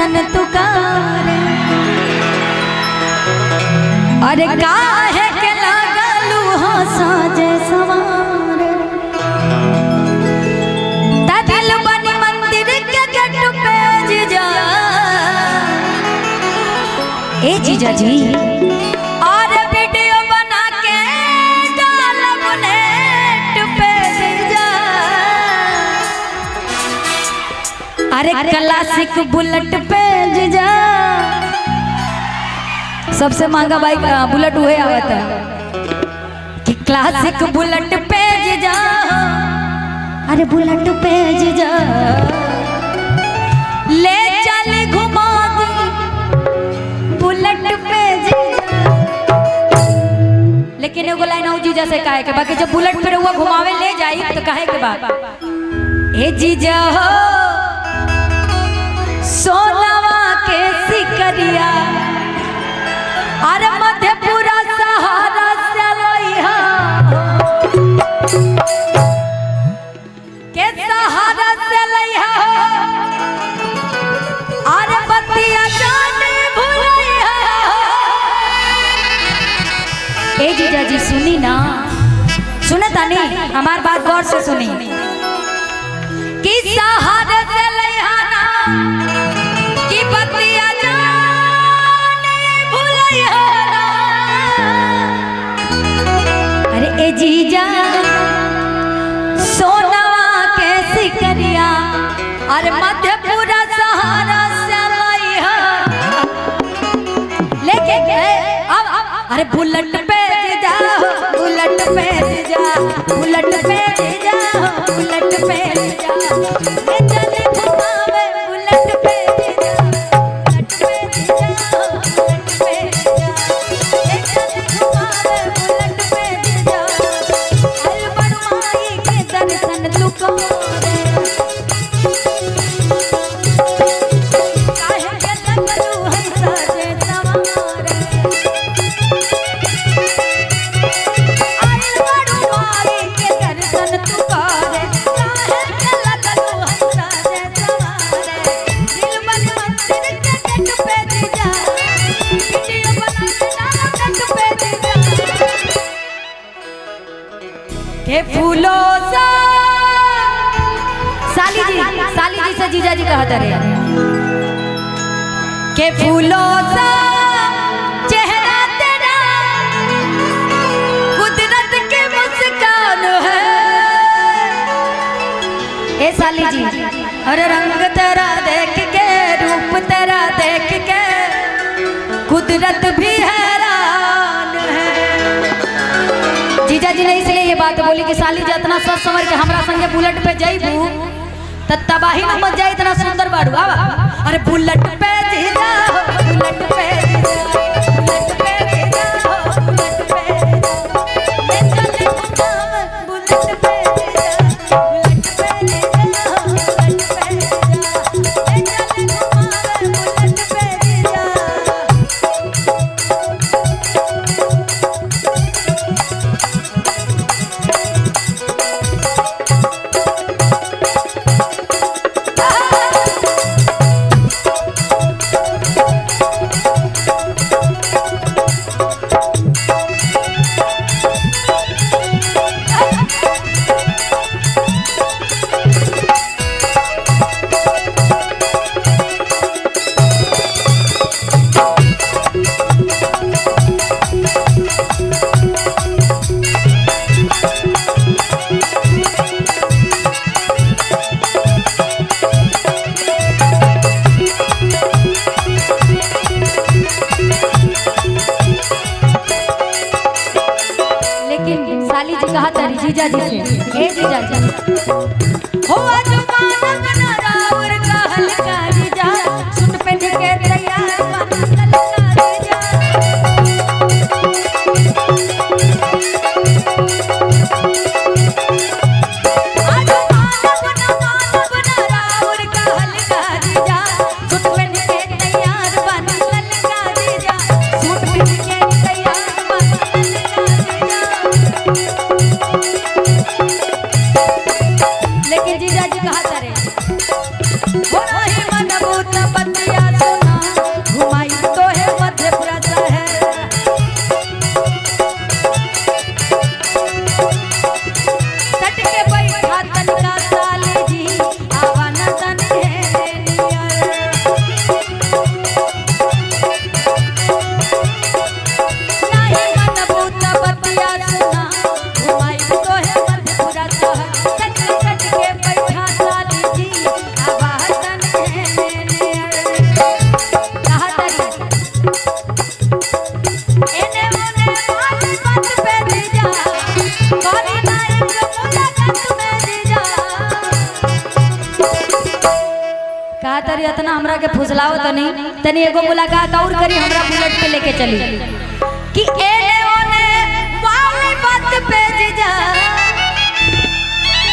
दर्शन तुकारे। अरे काहे के लागलू हो साजे सवारे, दिल बनी मंदिर के गेट पे जीजा। ए जीजा जी और वीडियो बना के डालब नेट पे जीजा। अरे क्लासिक बुलेट पे जीजा, सबसे महंगा बाइक बुलेट हुए आवता कि क्लासिक बुलेट पे जीजा। अरे बुलेट पे जीजा ले चली घुमा दी बुलेट पे जीजा। लेकिन एगो लाइन हो जीजा से काहे के बाकी जब बुलेट पे वो घुमावे ले जाई तो काहे के बा ए जीजा हो सोनावा के सिकरिया। अरे मधेपुरा सहारा से लइहा के सहारा से लइहा। अरे बतिया जाने भुलइहा। ए जीजा जी सुनी ना, सुने तानी हमार बात गौर से सुनी कि सहारा से लइहा ना कि बतिया जाने भुलइहा। अरे ए जीजा सोनावा के सिकरिया। अरे मधेपुरा सहारा से लइहा लेके अरे बुलेट पे जा, बुलेट पे जा, बुलेट पे जा, बुलेट पे जा। ले चले घुमावे बुलेट पे जा, बुलेट पे जा, बुलेट पे जा। ले चले घुमावे बुलेट पे जा। अरे बड़वाई के दर्शन तू करे, काहे के लगलू हम साजे सवारे। के फूलों सा साली जी से जीजा जी कहते रहे के फूलों सा चेहरा तेरा कुदरत के मुस्कान है। ए साली जी अरे रंग तेरा देख के, रूप तेरा देख के कुदरत भी हैरान है। जीजा जी ने इसलिए ये बात बोली कि साली जी इतना सच समझ के हमरा संगे बुलेट पे जाइबू त तबाही न मच जाए। इतना सुंदर बाड़ू अरे बुलेट पे जीजा, बुलेट पे जीजा, बुलेट पे जीजा, बुलेट पे ले चले घुमावे बुलेट पे जीजा, बुलेट पे जीजा, बुलेट पे जीजा। ले चले घुमावे बुलेट पे जीजा। जीजा जी से ए जीजा जी हो आज मानक ना राउर कहल का जीजा। सुन पे के तैयार बनल का जीजा। आज मानक ना राउर कहल का जीजा। सुन पे के तैयार बनल का जीजा। सुन पे के तैयार बनल का जीजा। लेकिन जीजा जी कहा करे हो रही मनबूत बतिया कहा तरी इतना हमरा के फुसलाओ तनी तनी एगो मुलाकात और करी हमरा बुलेट पे लेके चली कि एने ओने वाली बात पे जीजा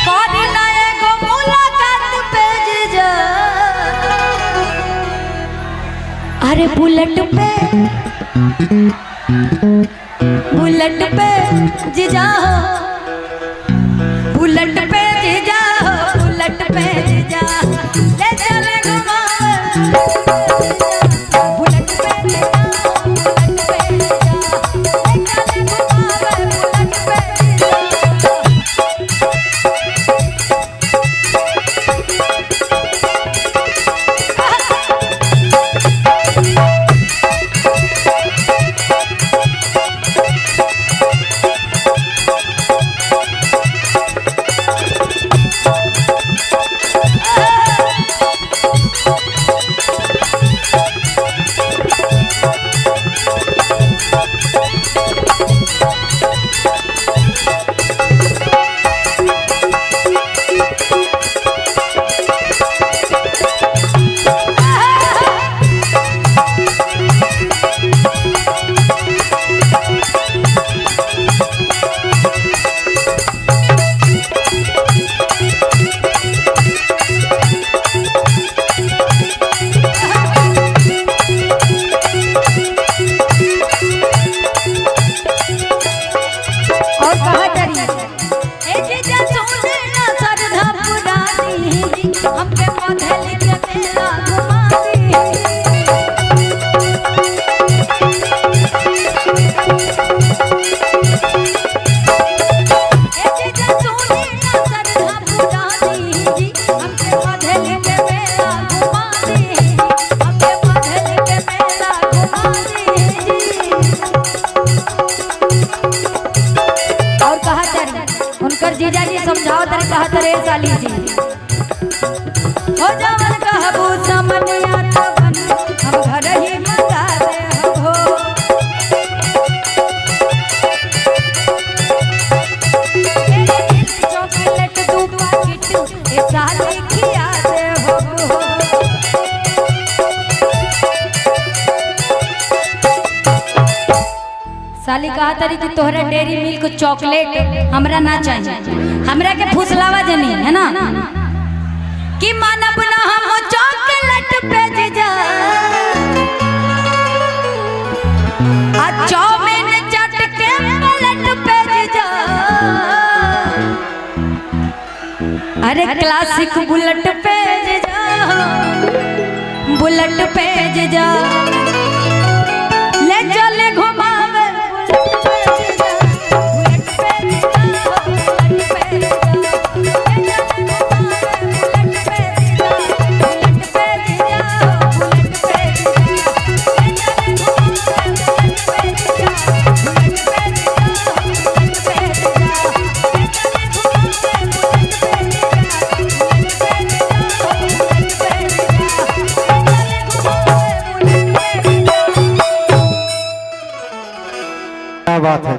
करी ना एगो मुलाकात पे जीजा अरे बुलेट पे जीजा बुलेट पे जीजा बुलेट पे जीजा ले चले बुलेट पे जीजा बुलेट पे जीजा ले चले बुलेट पे जीजा जी समझाओ तरी कहा तरे साली जी हो जावन कहबू समनिया तबन हम घर ही मंगा दे हो चॉकलेट दू पैकेट ए साली खिया दे हो साली कहा तरी कि तोहरा डेयरी मिल्क चॉकलेट हमरा ना चाहिए हमरा के फुसलावा जनी है ना कि मानब ना हम चॉकलेट पे जीजा आ चाउमीन चट के प्लेट पे जीजा अरे क्लासिक बुलेट पे जीजा बुलेट पे जीजा ले चले घुमावे क्या बात है।